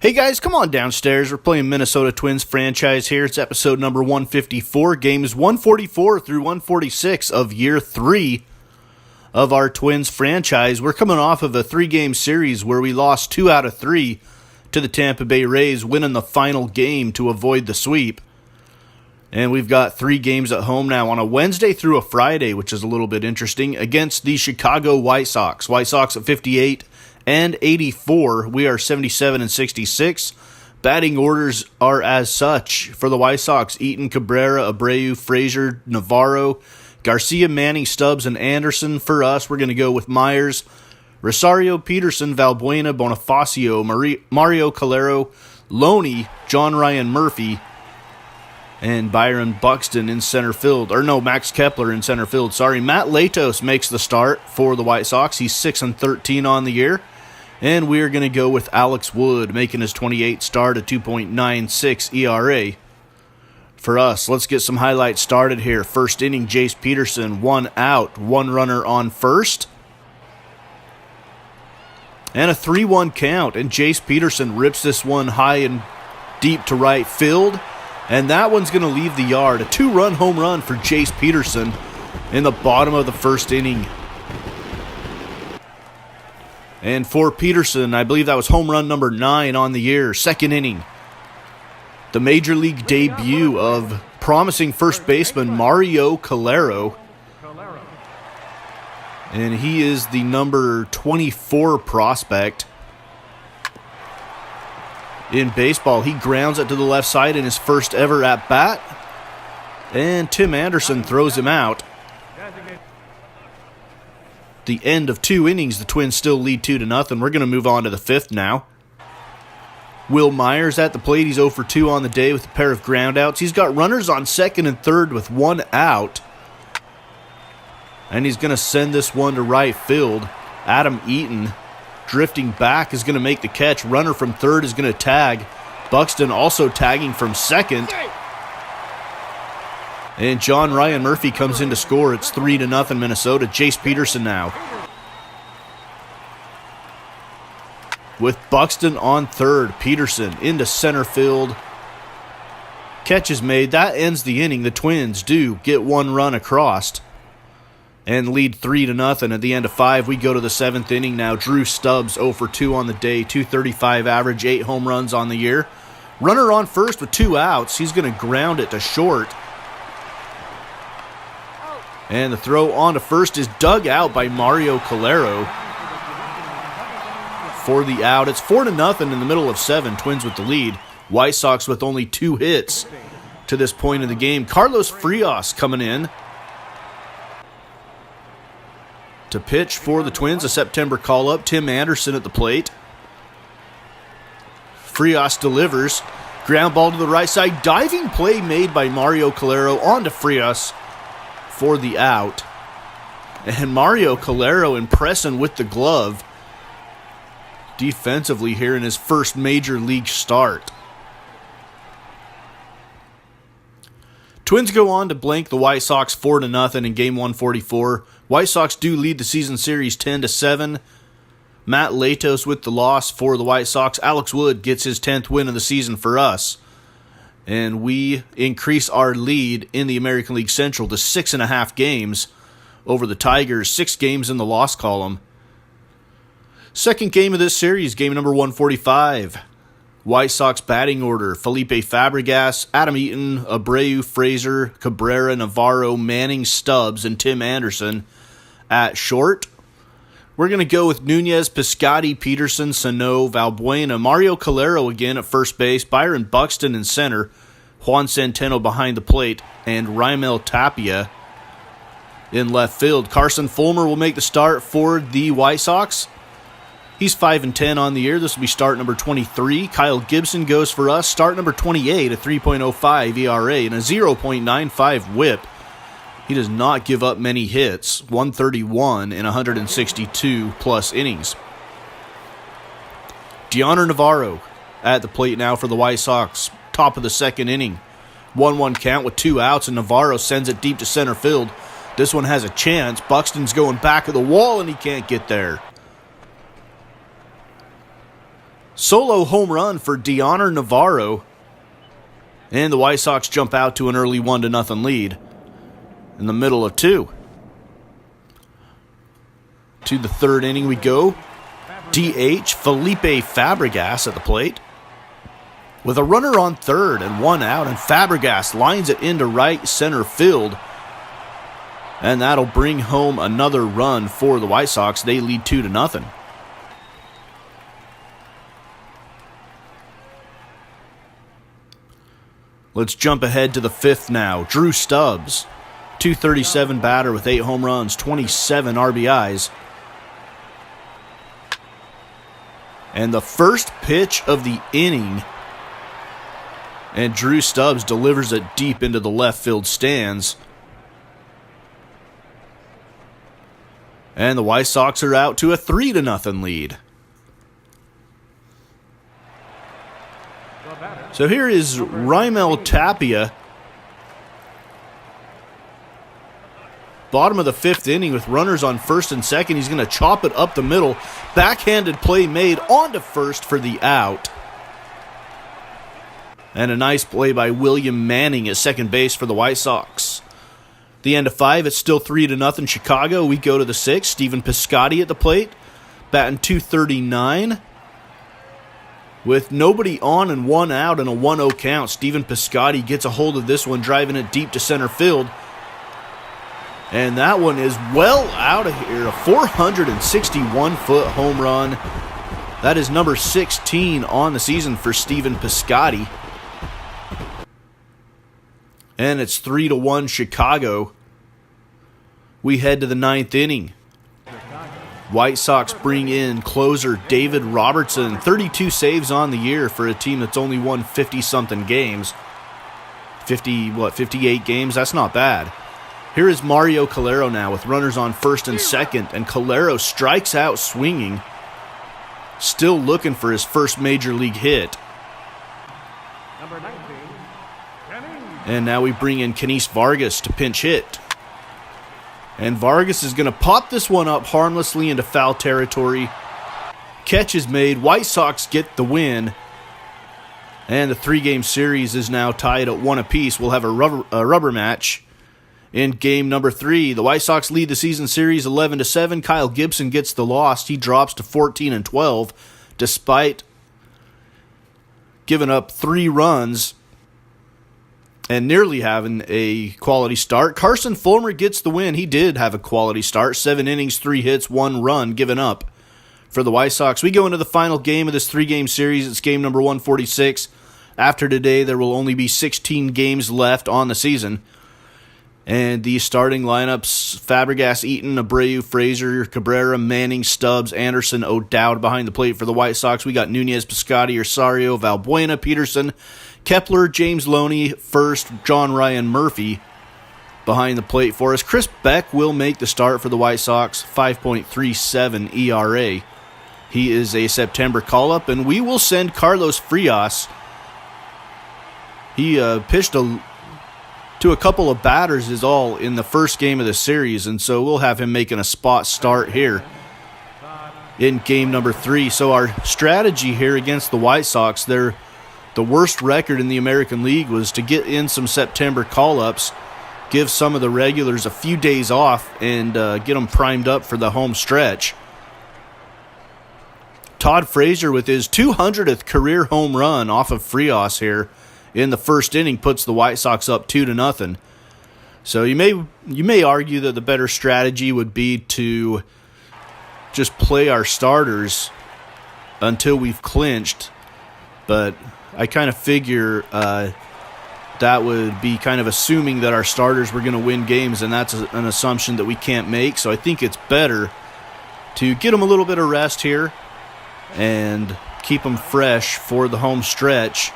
Hey guys, come on downstairs. We're playing Minnesota Twins franchise here. It's episode number 154, games 144 through 146 of year 3 of our Twins franchise. We're coming off of a 3-game series where we lost 2 out of 3 to the Tampa Bay Rays, winning the final game to avoid the sweep. And we've got 3 games at home now on a Wednesday through a Friday, which is a little bit interesting, against the Chicago White Sox. White Sox at 58 and 84. We are 77 and 66. Batting orders are as such for the White Sox: Eaton, Cabrera, Abreu, Frazier, Navarro, Garcia, Manning, Stubbs, and Anderson. For us, we're going to go with Myers, Rosario, Peterson, Valbuena, Bonifacio, Mario Calero, Loney, John Ryan Murphy, and Byron Buxton in center field. Or no, Max Kepler in center field. Sorry, Matt Latos makes the start for the White Sox. He's 6 and 13 on the year. And we're going to go with Alex Wood, making his 28th start, a 2.96 ERA. For us, let's get some highlights started here. First inning, Jace Peterson, 1 out, 1 runner on first. And a 3-1 count, and Jace Peterson rips this one high and deep to right field. And that one's going to leave the yard. A 2-run home run for Jace Peterson in the bottom of the first inning. And for Peterson, I believe that was home run number 9 on the year. Second inning, the major league debut of promising first baseman Mario Calero. And he is the number 24 prospect in baseball. He grounds it to the left side in his first ever at-bat. And Tim Anderson throws him out. The end of 2 innings, the Twins still lead 2-0. We're going to move on to the 5th now. Will Myers at the plate. He's 0 for 2 on the day with a pair of groundouts. He's got runners on second and third with 1 out. And he's going to send this one to right field. Adam Eaton, drifting back, is going to make the catch. Runner from third is going to tag. Buxton also tagging from second. And John Ryan Murphy comes in to score. It's 3-0 Minnesota. Jace Peterson now, with Buxton on third. Peterson into center field. Catch is made. That ends the inning. The Twins do get 1 run across and lead 3-0. At the end of 5, we go to the 7th inning now. Drew Stubbs 0 for 2 on the day, 235 average, 8 home runs on the year. Runner on first with 2 outs. He's going to ground it to short. And the throw on to first is dug out by Mario Calero for the out. It's 4-0 in the middle of 7. Twins with the lead. White Sox with only 2 hits to this point in the game. Carlos Frias coming in to pitch for the Twins, a September call-up. Tim Anderson at the plate. Frias delivers. Ground ball to the right side. Diving play made by Mario Calero onto Frias for the out. And Mario Calero impressing with the glove defensively here in his first major league start. Twins go on to blank the White Sox 4-0 in game 144. White Sox do lead the season series 10-7. Matt Latos with the loss for the White Sox. Alex Wood gets his 10th win of the season for us. And we increase our lead in the American League Central to 6.5 games over the Tigers, 6 games in the loss column. Second game of this series, game number 145. White Sox batting order: Felipe Fabregas, Adam Eaton, Abreu, Frazier, Cabrera, Navarro, Manning, Stubbs, and Tim Anderson at short. We're going to go with Nunez, Piscotty, Peterson, Sano, Valbuena, Mario Calero again at first base, Byron Buxton in center, Juan Centeno behind the plate, and Raimel Tapia in left field. Carson Fulmer will make the start for the White Sox. He's 5 and 10 on the year. This will be start number 23. Kyle Gibson goes for us, start number 28, a 3.05 ERA and a 0.95 whip. He does not give up many hits, 131 in 162 plus innings. Deoner Navarro at the plate now for the White Sox. Top of the second inning. 1-1 count with 2 outs, and Navarro sends it deep to center field. This one has a chance. Buxton's going back of the wall, and he can't get there. Solo home run for Deoner Navarro. And the White Sox jump out to an early 1-0 lead in the middle of 2. To the third inning we go. DH Felipe Fabregas at the plate. With a runner on third and 1 out, and Fabregas lines it into right center field. And that'll bring home another run for the White Sox. They lead 2-0. Let's jump ahead to the 5th now. Drew Stubbs, .237 batter with 8 home runs, 27 RBIs. And the first pitch of the inning, and Drew Stubbs delivers it deep into the left field stands. And the White Sox are out to a 3-0 lead. So here is Raimel Tapia. Bottom of the 5th inning with runners on first and second. He's going to chop it up the middle. Backhanded play made onto first for the out. And a nice play by William Manning at second base for the White Sox. The end of 5, it's still 3-0 Chicago. We go to the 6th. Stephen Piscotty at the plate, batting .239. With nobody on and 1 out and a 1-0 count, Stephen Piscotty gets a hold of this one, driving it deep to center field. And that one is well out of here. A 461-foot home run. That is number 16 on the season for Stephen Piscotty. And it's 3-1 Chicago. We head to the 9th inning. White Sox bring in closer David Robertson. 32 saves on the year for a team that's only won 50-something games. 58 games? That's not bad. Here is Mario Calero now with runners on first and second. And Calero strikes out swinging. Still looking for his first major league hit. Number 19. And now we bring in Kenis Vargas to pinch hit. And Vargas is going to pop this one up harmlessly into foul territory. Catch is made. White Sox get the win. And the 3-game series is now tied at 1 apiece. We'll have a rubber match in game number 3. The White Sox lead the season series 11-7. Kyle Gibson gets the loss. He drops to 14-12 despite giving up 3 runs and nearly having a quality start. Carson Fulmer gets the win. He did have a quality start. 7 innings, 3 hits, 1 run given up for the White Sox. We go into the final game of this 3-game series. It's game number 146. After today, there will only be 16 games left on the season. And the starting lineups, Fabregas, Eaton, Abreu, Frazier, Cabrera, Manning, Stubbs, Anderson, O'Dowd behind the plate for the White Sox. We got Nunez, Piscotty, Rosario, Valbuena, Peterson, Kepler, James Loney, first, John Ryan Murphy behind the plate for us. Chris Beck will make the start for the White Sox, 5.37 ERA. He is a September call-up, and we will send Carlos Frias. He pitched to a couple of batters is all in the first game of the series, and so we'll have him making a spot start here in game number 3. So our strategy here against the White Sox, the worst record in the American League was to get in some September call-ups, give some of the regulars a few days off, and get them primed up for the home stretch. Todd Frazier with his 200th career home run off of Frias here in the first inning puts the White Sox up 2-0. So you may argue that the better strategy would be to just play our starters until we've clinched, but I kind of figure that would be kind of assuming that our starters were going to win games, and that's an assumption that we can't make. So I think it's better to get them a little bit of rest here and keep them fresh for the home stretch.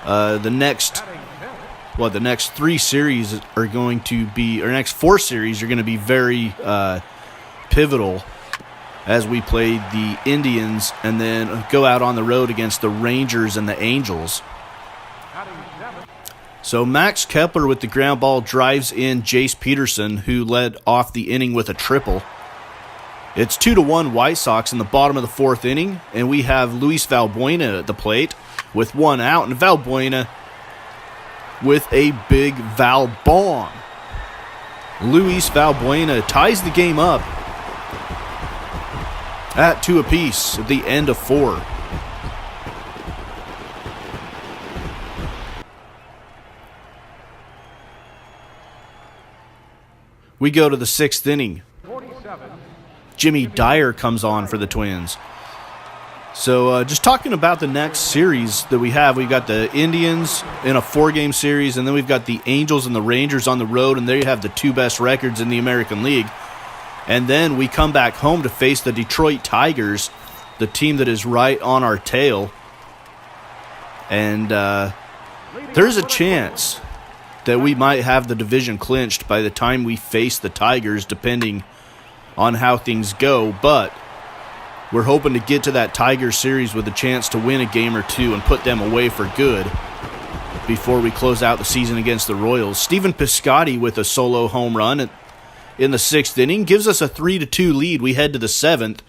The next 3 series are going to be, or next 4 series are going to be very pivotal as we play the Indians and then go out on the road against the Rangers and the Angels. So Max Kepler with the ground ball drives in Jace Peterson, who led off the inning with a triple. It's 2-1 White Sox in the bottom of the fourth inning, and we have Luis Valbuena at the plate with one out, and Valbuena with a big Val bomb. Luis Valbuena ties the game up at 2 apiece at the end of 4. We go to the 6th inning. 47. Jimmy Dyer comes on for the Twins. So just talking about the next series that we have, we've got the Indians in a 4-game series, and then we've got the Angels and the Rangers on the road, and they have the 2 best records in the American League. And then we come back home to face the Detroit Tigers, the team that is right on our tail. And there's a chance that we might have the division clinched by the time we face the Tigers, depending on how things go. But we're hoping to get to that Tigers series with a chance to win a game or 2 and put them away for good before we close out the season against the Royals. Stephen Piscotty with a solo home run in the 6th inning gives us a 3-2 lead. We head to the 7th.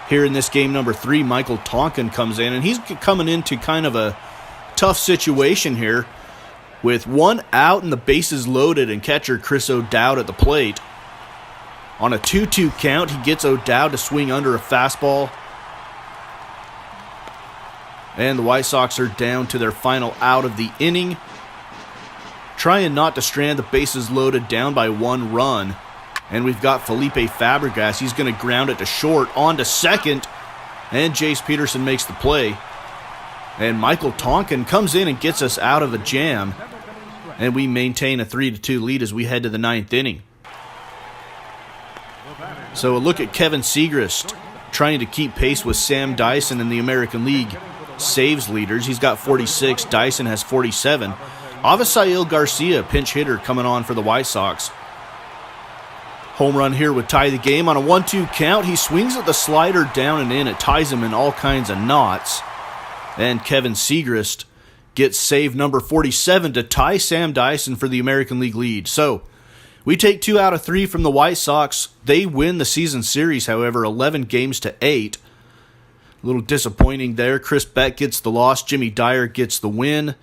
Here in this game number 3, Michael Tonkin comes in, and he's coming into kind of a tough situation here with one out and the bases loaded and catcher Chris O'Dowd at the plate. On a 2-2 count, he gets O'Dowd to swing under a fastball. And the White Sox are down to their final out of the inning, trying not to strand the bases loaded, down by 1 run. And we've got Felipe Fabregas. He's going to ground it to short, on to second, and Jace Peterson makes the play. And Michael Tonkin comes in and gets us out of a jam, and we maintain a 3-2 lead as we head to the 9th inning. So a look at Kevin Segrist trying to keep pace with Sam Dyson in the American League saves leaders. He's got 46. Dyson has 47. Avisail Garcia, pinch hitter, coming on for the White Sox. Home run here would tie the game. On a 1-2 count, he swings at the slider down and in. It ties him in all kinds of knots. And Kevin Segrist gets save number 47 to tie Sam Dyson for the American League lead. So we take 2 out of 3 from the White Sox. They win the season series, however, 11-8. A little disappointing there. Chris Beck gets the loss. Jimmy Dyer gets the win.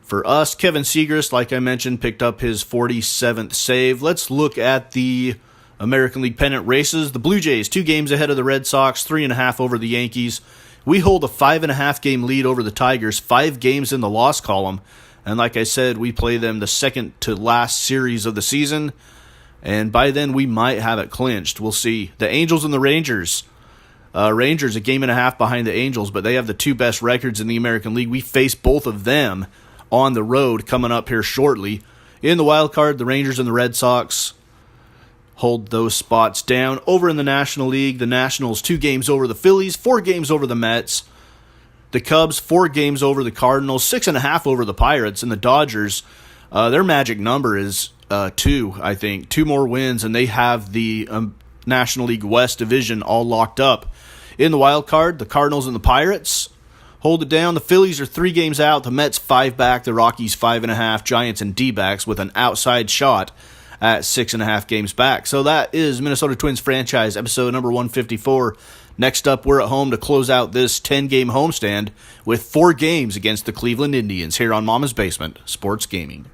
For us, Kevin Segrist, like I mentioned, picked up his 47th save. Let's look at the American League pennant races. The Blue Jays, 2 games ahead of the Red Sox, 3.5 over the Yankees. We hold a 5.5 game lead over the Tigers, 5 games in the loss column. And like I said, we play them the second to last series of the season. And by then, we might have it clinched. We'll see. The Angels and the Rangers. Rangers a game and a half behind the Angels, but they have the 2 best records in the American League. We face both of them on the road coming up here shortly. In the wild card, the Rangers and the Red Sox hold those spots down. Over in the National League, the Nationals 2 games over the Phillies, 4 games over the Mets. The Cubs 4 games over the Cardinals, 6.5 over the Pirates, and the Dodgers, their magic number is 2, I think. 2 more wins, and they have the National League West division all locked up. In the wild card, the Cardinals and the Pirates hold it down. The Phillies are 3 games out. The Mets 5 back. The Rockies 5.5. Giants and D-backs with an outside shot at 6.5 games back. So that is Minnesota Twins franchise episode number 154. Next up, we're at home to close out this 10-game homestand with 4 games against the Cleveland Indians here on Mama's Basement Sports Gaming.